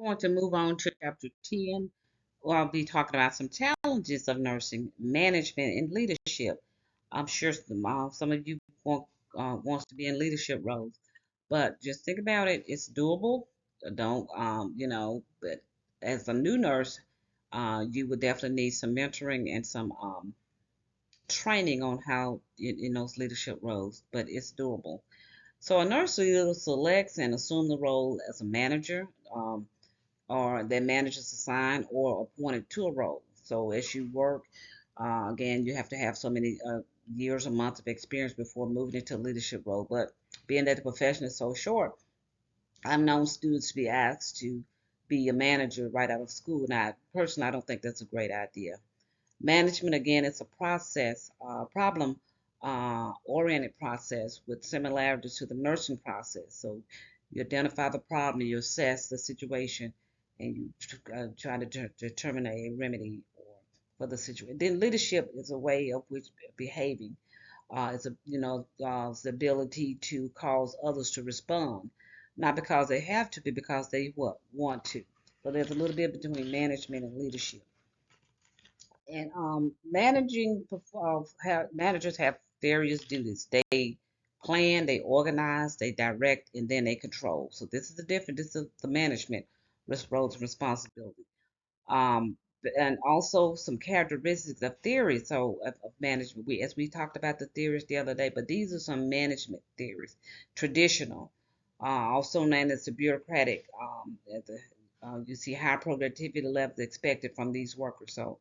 Going to move on to chapter 10, where I'll be talking about some challenges of nursing management and leadership. I'm sure some of you wants to be in leadership roles, but just think about it. It's doable. Don't, but as a new nurse, you would definitely need some mentoring and some training on how in those leadership roles, but it's doable. So a nurse either selects and assume the role as a manager. Or their managers assigned or appointed to a role. So as you work, again, you have to have so many years or months of experience before moving into a leadership role. But being that the profession is so short, I've known students to be asked to be a manager right out of school. Now, personally, I don't think that's a great idea. Management, again, it's a process, problem oriented process with similarities to the nursing process. So you identify the problem, you assess the situation, and you try to determine a remedy for the situation. Then leadership is a way of which behaving. It's it's the ability to cause others to respond, not because they have to, but because they what want to. So there's a little bit between management and leadership. And managers have various duties. They plan, they organize, they direct, and then they control. So this is the difference. This is the management roles and responsibility. Um, and also some characteristics of theory. So of management. As we talked about the theories the other day, but these are some management theories. Traditional, also known as the bureaucratic. You see high productivity levels expected from these workers. So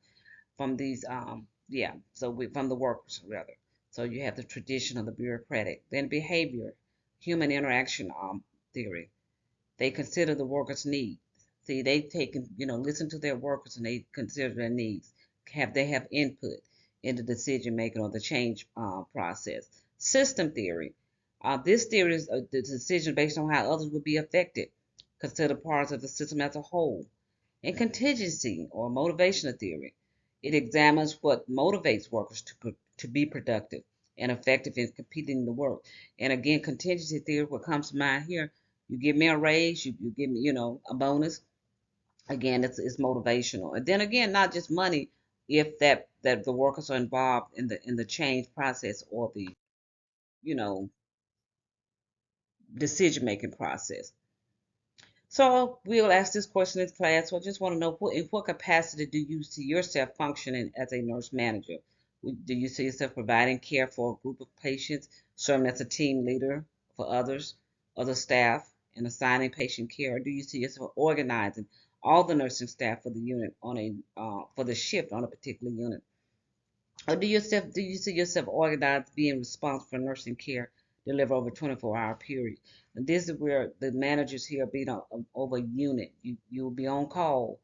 from these from the workers rather. So you have the tradition of the bureaucratic. Then behavior, human interaction theory. They consider the workers' needs. See, they take listen to their workers and they consider their needs. They have input in the decision making or the change process. System theory. This theory is the decision based on how others would be affected. Consider parts of the system as a whole. And contingency or motivational theory. It examines what motivates workers to be productive and effective in completing the work. And again, contingency theory, what comes to mind here, you give me a raise, you give me, a bonus. Again, it's motivational. And then again, not just money, if that the workers are involved in the change process or the, you know, decision making process. So we'll ask this question in class. So I just want to know in what capacity do you see yourself functioning as a nurse manager? Do you see yourself providing care for a group of patients, serving as a team leader for other staff, and assigning patient care? Or do you see yourself organizing all the nursing staff for the unit on a for the shift on a particular unit? Or do you see yourself organized being responsible for nursing care delivered over a 24-hour period? And this is where the managers here being over a unit. You'll be on call.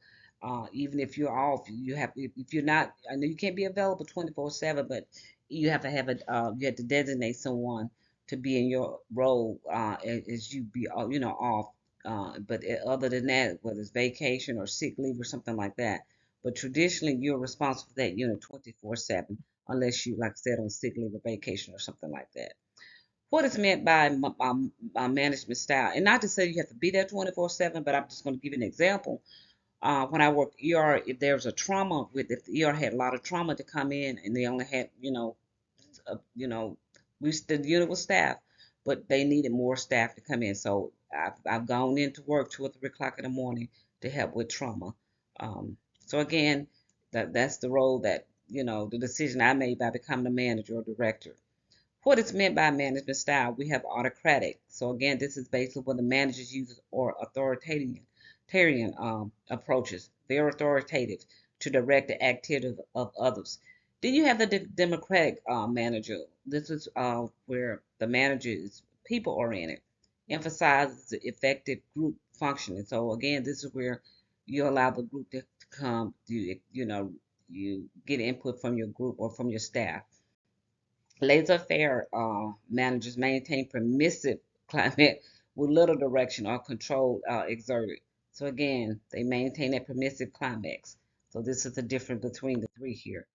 Even if you're off, if you're not, I know you can't be available 24/7, but you have to have you have to designate someone to be in your role as you be off. But other than that, whether it's vacation or sick leave or something like that, but traditionally, you're responsible for that unit 24/7, unless you, like I said, on sick leave or vacation or something like that. What is meant by management style? And not to say you have to be there 24/7, but I'm just going to give you an example. When I worked ER, if there was a trauma if the ER had a lot of trauma to come in, and they only had, uh, you know, the unit was staffed, but they needed more staff to come in. So I've gone into work 2 or 3 o'clock in the morning to help with trauma. So again, that's the role that the decision I made by becoming a manager or director. What is meant by management style? We have autocratic. So again, this is basically what the managers use or authoritarian approaches, very authoritative to direct the activities of others. Then you have the democratic manager. This is where the manager is people oriented, emphasizes the effective group functioning. So again, this is where you allow the group to come. You get input from your group or from your staff. Laissez-faire managers maintain permissive climate with little direction or control exerted. So again, they maintain that permissive climax. So this is the difference between the three here.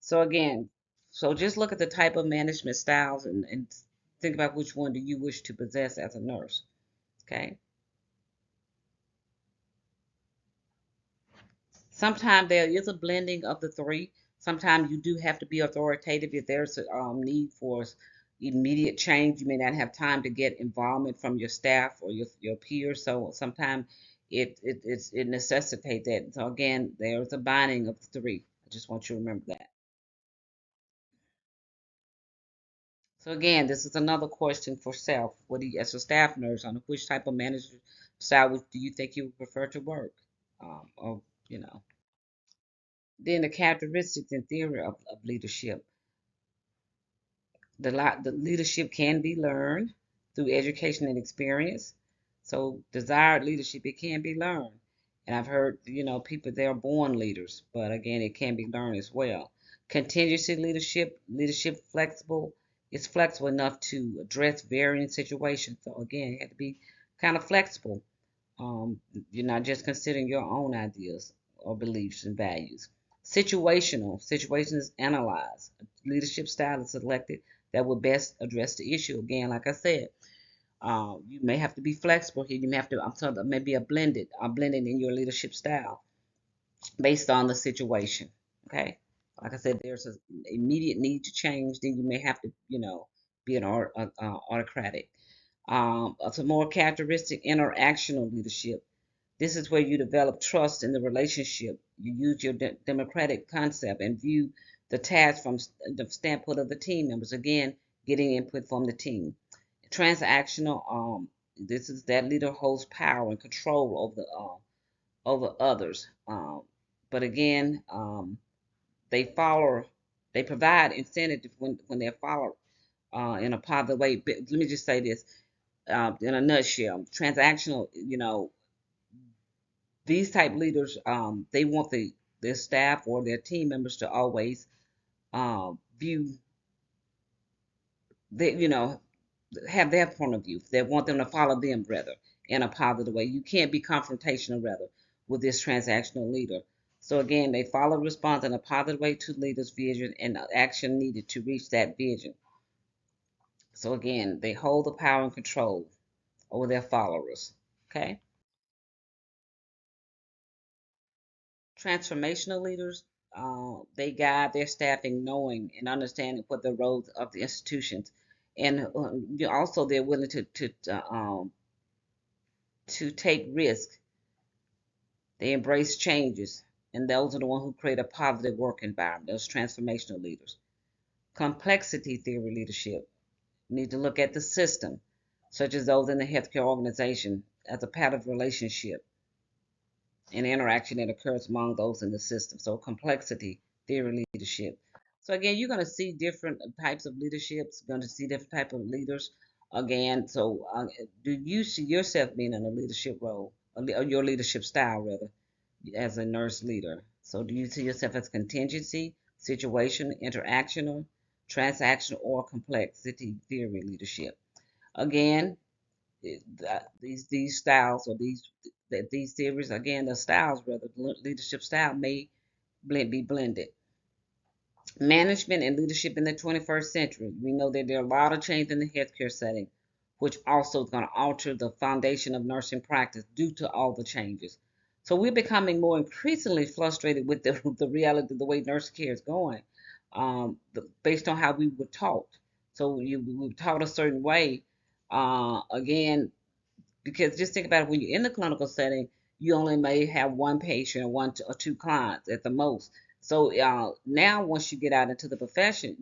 So again, just look at the type of management styles and think about which one do you wish to possess as a nurse. Okay. Sometimes there is a blending of the three. Sometimes you do have to be authoritative if there's a need for immediate change. You may not have time to get involvement from your staff or your peers. So sometimes it necessitates that. So again, there's a binding of the three. I just want you to remember that. So again, this is another question for self. What do you, as a staff nurse, on which type of manager style do you think you would prefer to work? Or you know, then the characteristics and theory of leadership. The leadership can be learned through education and experience. So desired leadership, it can be learned. And I've heard, people they're born leaders, but again, it can be learned as well. Contingency leadership flexible, is flexible enough to address varying situations. So again, you have to be kind of flexible. Um, you're not just considering your own ideas or beliefs and values. Situation is analyzed. Leadership style is selected that will best address the issue. Again, like I said, you may have to be flexible here. You may have to, I'm talking about maybe a blended in your leadership style based on the situation. Okay. Like I said, there's an immediate need to change, then you may have to, be an autocratic. Some more characteristic interactional leadership. This is where you develop trust in the relationship. You use your democratic concept and view the task from the standpoint of the team members. Again, getting input from the team. Transactional. This is that leader holds power and control over others. But again, they follow. They provide incentive when they're followed in a positive way. But let me just say this in a nutshell. Transactional. These type leaders, they want their staff or their team members to always view, they, have their point of view. They want them to follow them rather in a positive way. You can't be confrontational rather with this transactional leader. So again, they follow response in a positive way to leaders' vision and action needed to reach that vision. So again, they hold the power and control over their followers. Okay. Transformational leaders, they guide their staff in knowing and understanding what the roles of the institutions, and also they're willing to take risk. They embrace changes, and those are the ones who create a positive work environment. Those transformational leaders. Complexity theory leadership. You need to look at the system, such as those in the healthcare organization, as a pattern of relationship and interaction that occurs among those in the system. So complexity, theory, leadership. So again, you're going to see different types of leaderships. You're going to see different type of leaders. Again, so do you see yourself being in a leadership role, or your leadership style rather, as a nurse leader? So do you see yourself as contingency, situation, interactional, transactional, or complexity theory leadership? Again, these styles or these theories again, the styles rather, leadership style may be blended. Management and leadership in the 21st century. We know that there are a lot of change in the healthcare setting, which also is going to alter the foundation of nursing practice due to all the changes. So we're becoming more increasingly frustrated with the reality of the way nursing care is going, based on how we were taught. So we were taught a certain way. Again, because just think about it, when you're in the clinical setting, you only may have one patient or one or two clients at the most. So now, once you get out into the profession,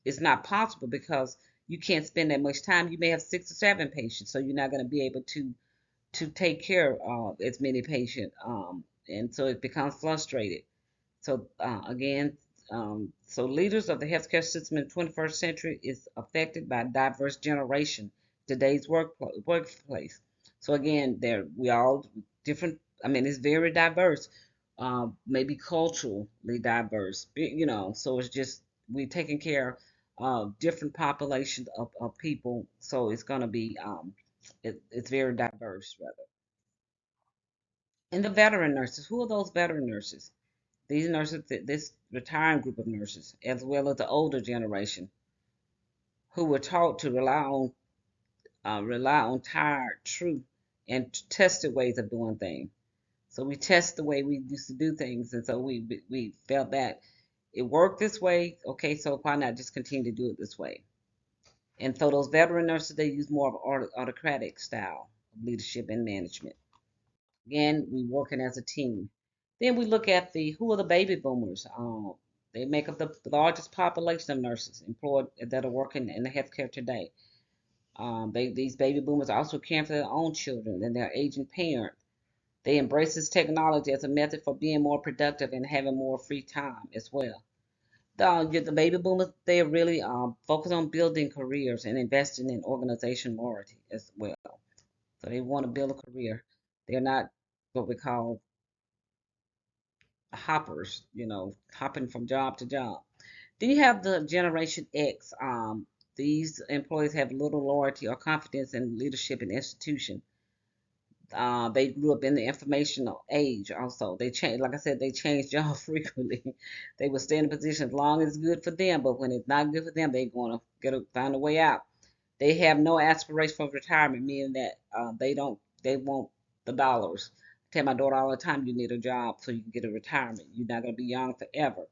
it's not possible because you can't spend that much time. You may have 6 or 7 patients, so you're not going to be able to take care of as many patients, and so it becomes frustrated. So again, so leaders of the healthcare system in the 21st century is affected by a diverse generation, today's workplace. So again, there we all different. I mean, it's very diverse, maybe culturally diverse. So it's just we're taking care of different populations of people. So it's going to be it's very diverse rather. And the veteran nurses, who are those veteran nurses? These nurses, this retiring group of nurses, as well as the older generation, who were taught to rely on tired, true, and tested ways of doing things. So we test the way we used to do things, and so we felt that it worked this way. Okay, so why not just continue to do it this way? And so those veteran nurses, they use more of an autocratic style of leadership and management. Again, we working as a team. Then we look at the who are the baby boomers. They make up the largest population of nurses employed that are working in the healthcare today. These baby boomers are also caring for their own children and their aging parents. They embrace this technology as a method for being more productive and having more free time as well. The baby boomers, they are really focused on building careers and investing in organization loyalty as well. So they want to build a career. They're not what we call hoppers, hopping from job to job. Then you have the Generation X. These employees have little loyalty or confidence in leadership and institution. They grew up in the informational age also. They change, like I said, they change jobs frequently. They will stay in a position as long as it's good for them, but when it's not good for them, they're going to find a way out. They have no aspiration for retirement, meaning that they want the dollars. I tell my daughter all the time, you need a job so you can get a retirement. You're not going to be young forever.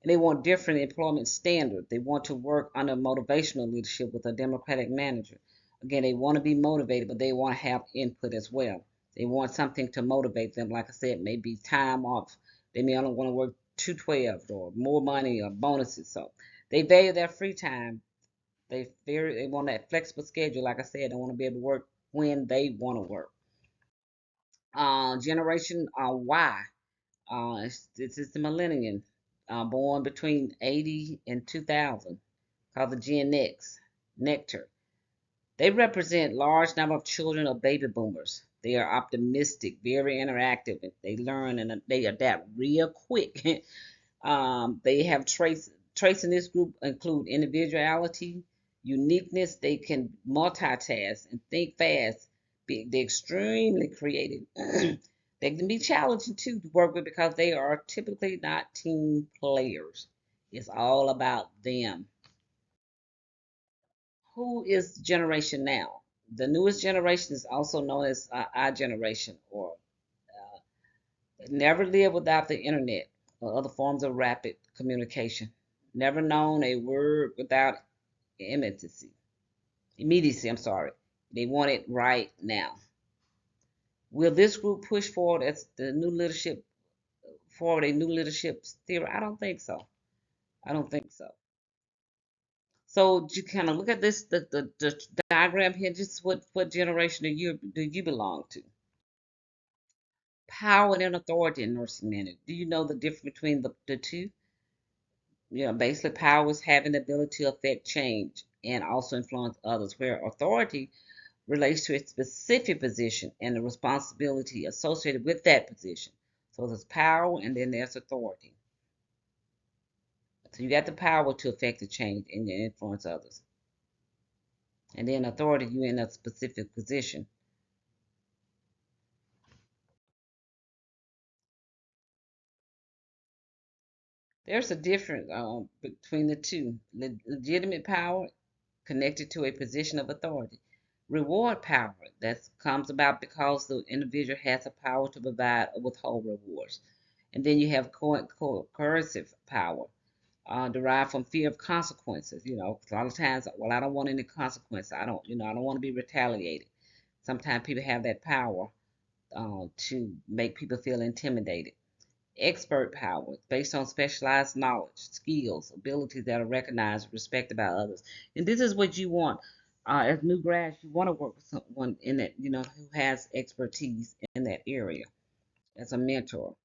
And they want different employment standards. They want to work under motivational leadership with a democratic manager. Again, they want to be motivated, but they want to have input as well. They want something to motivate them. Like I said, maybe time off. They may only want to work 212 or more money or bonuses. So they value their free time. They want that flexible schedule. Like I said, they want to be able to work when they want to work. Generation Y. This is the millennium, born between 80 and 2000, called the Gen X, Nectar. They represent large number of children of baby boomers. They are optimistic, very interactive, and they learn and they adapt real quick. They have traits in this group include individuality, uniqueness. They can multitask and think fast. They're extremely creative. They can be challenging too to work with because they are typically not team players. It's all about them. Who is generation now? The newest generation is also known as our generation, or never lived without the internet or other forms of rapid communication. Never known a word without immediacy. Immediacy, I'm sorry. They want it right now. Will this group push forward as the new leadership forward a new leadership theory? I don't think so. I don't think so. So you kind of look at this the diagram here. Just what generation do you belong to? Power and authority in nursing management. Do you know the difference between the two? Basically, power is having the ability to affect change and also influence others, where authority relates to a specific position and the responsibility associated with that position. So there's power and then there's authority. So you got the power to affect the change and influence others. And then authority, you in a specific position. There's a difference between the two. Legitimate power connected to a position of authority. Reward power that comes about because the individual has a power to provide or withhold rewards. And then you have coercive power derived from fear of consequences. A lot of times, well, I don't want any consequences. I don't want to be retaliated. Sometimes people have that power to make people feel intimidated. Expert power based on specialized knowledge, skills, abilities that are recognized and respected by others. And this is what you want. As new grads, you want to work with someone in that, who has expertise in that area as a mentor.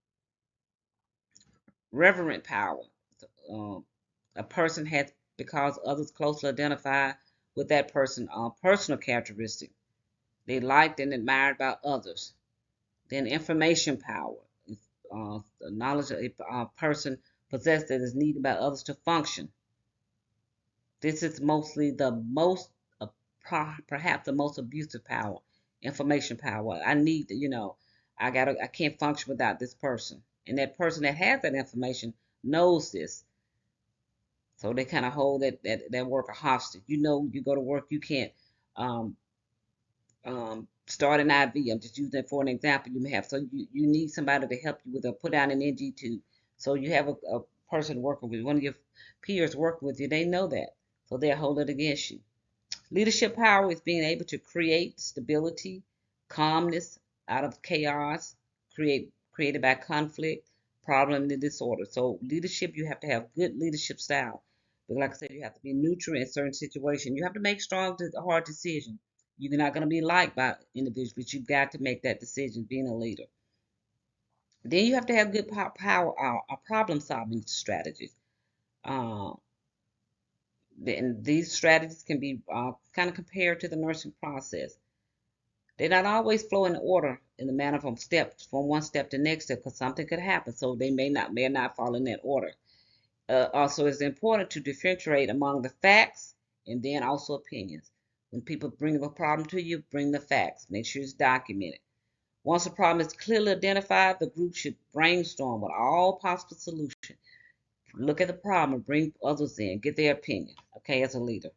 Reverent power. Um, a person has because others closely identify with that person personal characteristic. They liked and admired by others. Then information power is the knowledge a person possesses that is needed by others to function. This is mostly the most, perhaps the most abusive power, information power. I need to, I can't function without this person. And that person that has that information knows this. So they kind of hold that worker hostage. You go to work, you can't um, start an IV. I'm just using that for an example you may have. So you need somebody to help you with a put down an NG tube. So you have a person working with one of your peers working with you. They know that, so they'll hold it against you. Leadership power is being able to create stability, calmness out of chaos, created by conflict, problem, and disorder. So leadership, you have to have good leadership style. But like I said, you have to be neutral in certain situations. You have to make strong, hard decisions. You're not going to be liked by individuals, but you've got to make that decision being a leader. Then you have to have good problem solving strategies. Uh, and these strategies can be kind of compared to the nursing process. They not always flow in order in the manner from one step to next step because something could happen. So they may not fall in that order. Also, it's important to differentiate among the facts and then also opinions. When people bring a problem to you, bring the facts. Make sure it's documented. Once a problem is clearly identified, the group should brainstorm with all possible solutions. Look at the problem and bring others in, get their opinion, okay, as a leader.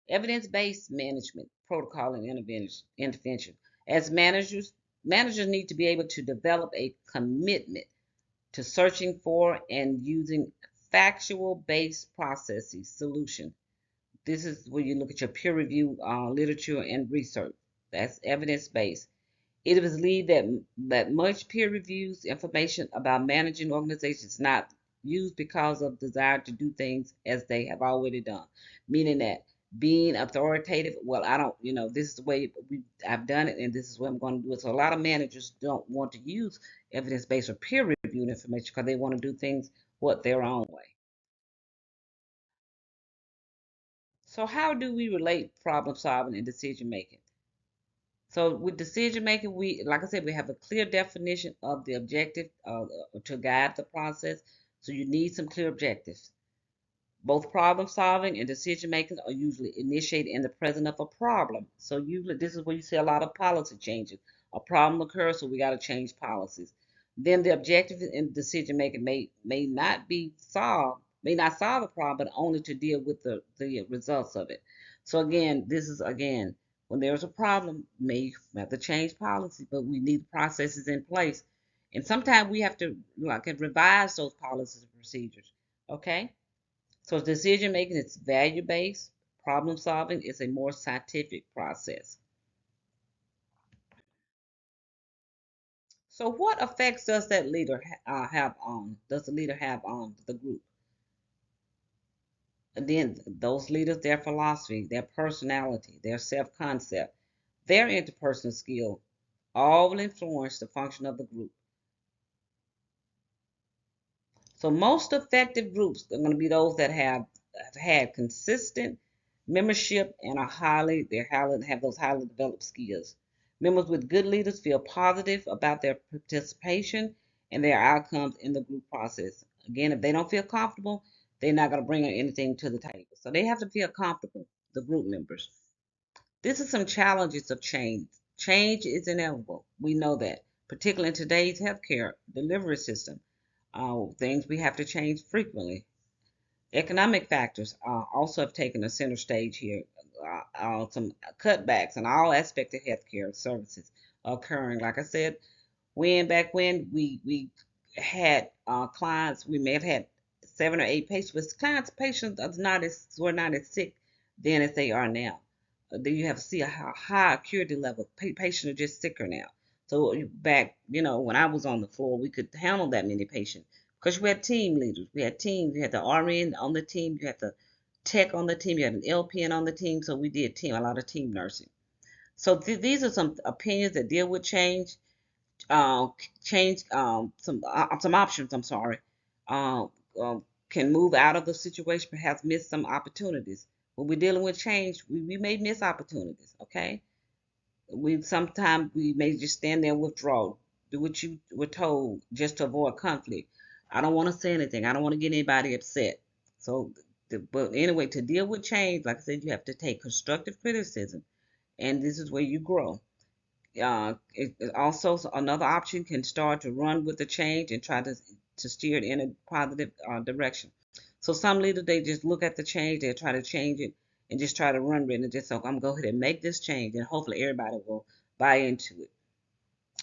Evidence-based management, protocol, and intervention. As managers need to be able to develop a commitment to searching for and using factual-based processes solution. This is where you look at your peer review literature and research. That's evidence-based. It is believed that much peer reviews information about managing organizations is not used because of desire to do things as they have already done, meaning that being authoritative. Well, I don't, this is the way I've done it, and this is what I'm going to do it. So a lot of managers don't want to use evidence-based or peer-reviewed information because they want to do things their own way. So how do we relate problem solving and decision making? So with decision making, like I said, we have a clear definition of the objective to guide the process. So you need some clear objectives. Both problem solving and decision making are usually initiated in the presence of a problem. So usually this is where you see a lot of policy changes. A problem occurs, so we got to change policies. Then the objective in decision making may not solve the problem, but only to deal with the results of it. So again, this is again when there's a problem, may have to change policy, but we need processes in place. And sometimes we have to revise those policies and procedures. Okay? So decision making is value based. Problem solving is a more scientific process. So what effects does that leader have on? Does the leader have on the group? And then those leaders, their philosophy, their personality, their self-concept, their interpersonal skill, all will influence the function of the group. So most effective groups are going to be those that have had consistent membership and have those highly developed skills. Members with good leaders feel positive about their participation and their outcomes in the group process. Again, if they don't feel comfortable, they're not going to bring anything to the table. So they have to feel comfortable, the group members. This is some challenges of change. Change is inevitable. We know that, particularly in today's healthcare delivery system. Things we have to change frequently. Economic factors also have taken a center stage here. Some cutbacks in all aspects of healthcare services occurring. Like I said, back when we had clients, we may have had 7 or 8 patients, but patients were not as sick then as they are now. Then you have to see a high acuity level. Patients are just sicker now. So back, when I was on the floor, we could handle that many patients because we had team leaders. We had teams. You had the RN on the team. You had the tech on the team. You had an LPN on the team. So we did a lot of team nursing. So these are some opinions that deal with change, change some options. I'm sorry, uh, can move out of the situation, perhaps miss some opportunities. When we're dealing with change, we may miss opportunities. Okay, we sometimes we may just stand there and withdraw, do what you were told just to avoid conflict. I don't want to say anything. I don't want to get anybody upset. So, but anyway, to deal with change, like I said, you have to take constructive criticism, and this is where you grow. Also, another option can start to run with the change and try to steer it in a positive direction. So some leaders, they just look at the change, they try to change it, and just try to run with it and just, so I'm going to go ahead and make this change, and hopefully everybody will buy into it.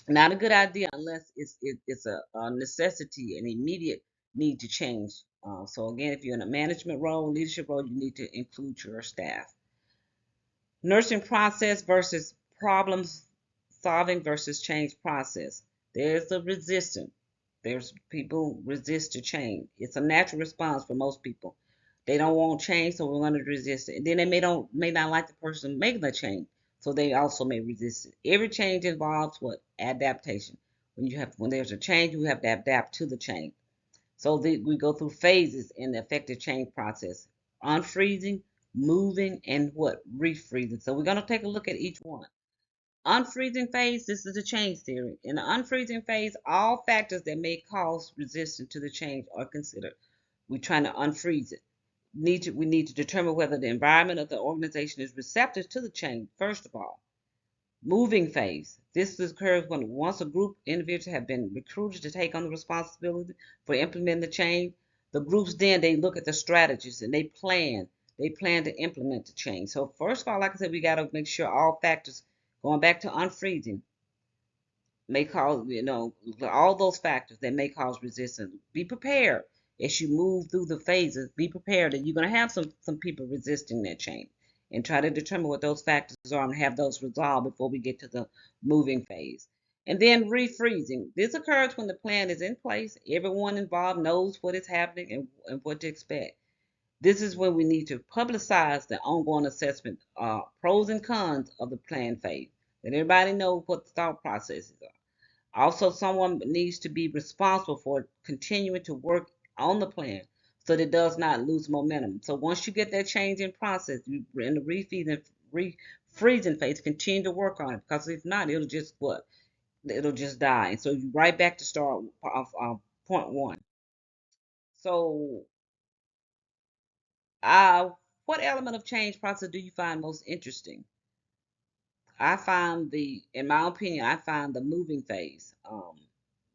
Not a good idea unless it's a necessity, an immediate need to change. So again, if you're in a management role, leadership role, you need to include your staff. Nursing process versus problem solving versus change process. There's a resistance. There's people resist to change. It's a natural response for most people. They don't want change, so we're going to resist it. And then they may not like the person making the change, so they also may resist it. Every change involves what? Adaptation. When there's a change, we have to adapt to the change. So we go through phases in the effective change process: unfreezing, moving, and what? Refreezing. So we're going to take a look at each one. Unfreezing phase, this is the change theory. In the unfreezing phase, all factors that may cause resistance to the change are considered. We're trying to unfreeze it. We need to determine whether the environment of the organization is receptive to the change, first of all. Moving phase. This occurs when once a group of individuals have been recruited to take on the responsibility for implementing the change, the groups then they look at the strategies and they plan. They plan to implement the change. So first of all, like I said, we got to make sure all factors, going back to unfreezing, may cause, all those factors that may cause resistance. Be prepared as you move through the phases. Be prepared that you're going to have some people resisting that change, and try to determine what those factors are and have those resolved before we get to the moving phase. And then refreezing. This occurs when the plan is in place. Everyone involved knows what is happening and what to expect. This is when we need to publicize the ongoing assessment, pros and cons of the plan phase. Let everybody know what the thought processes are. Also, someone needs to be responsible for continuing to work on the plan so that it does not lose momentum. So once you get that change in process, you in the refreezing phase, continue to work on it, because if not, it'll just what? It'll just die. And so you right back to start off point one. So, uh, what element of change process do you find most interesting? In my opinion, I find the moving phase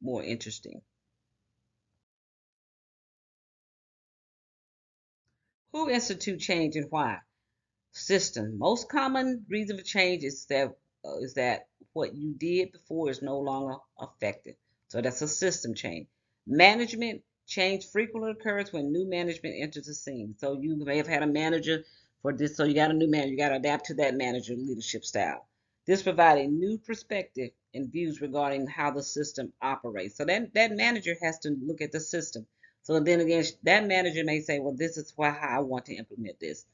more interesting. Who institute change and why? System. Most common reason for change is that what you did before is no longer effective. So that's a system change. Management change frequently occurs when new management enters the scene. So you may have had a manager for this, so you got a new manager. You got to adapt to that manager leadership style. This provides a new perspective and views regarding how the system operates. So that manager has to look at the system. So then again, that manager may say, well, this is how I want to implement this.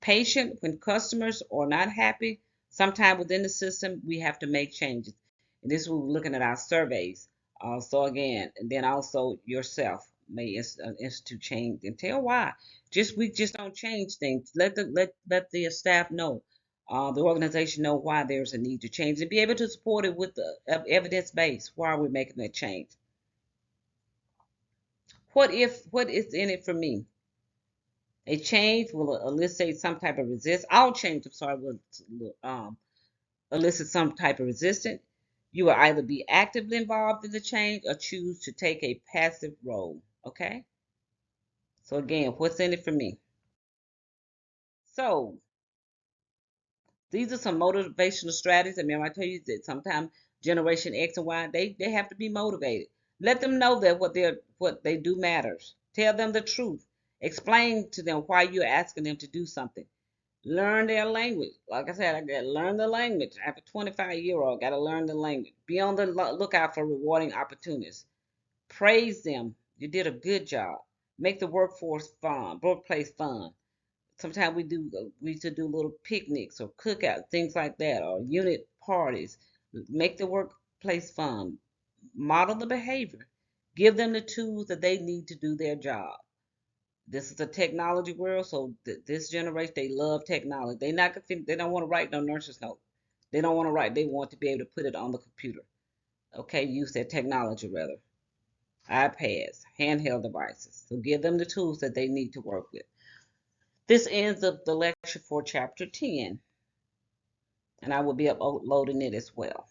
Patient, when customers are not happy, sometime within the system, we have to make changes. And this is what we're looking at our surveys. So again, and then also yourself may institute change and tell why. We just don't change things. Let the staff know, the organization know why there's a need to change, and be able to support it with the evidence base. Why are we making that change? What is in it for me? A change will elicit some type of resistance. All change, I'm sorry, will elicit some type of resistance. You will either be actively involved in the change or choose to take a passive role. Okay? So again, what's in it for me? So these are some motivational strategies. I mean, I tell you that sometimes Generation X and Y, they have to be motivated. Let them know that what they do matters. Tell them the truth. Explain to them why you're asking them to do something. Learn their language. Like I said, I got to learn the language. I have a 25-year-old, got to learn the language. Be on the lookout for rewarding opportunities. Praise them. You did a good job. Make the workplace fun. Sometimes we used to do little picnics or cookouts, things like that, or unit parties. Make the workplace fun. Model the behavior. Give them the tools that they need to do their job. This is a technology world, so this generation, they love technology. They don't want to write no nurse's note. They don't want to write. They want to be able to put it on the computer. Okay, use their technology rather. iPads, handheld devices. So give them the tools that they need to work with. This ends the lecture for chapter 10, and I will be uploading it as well.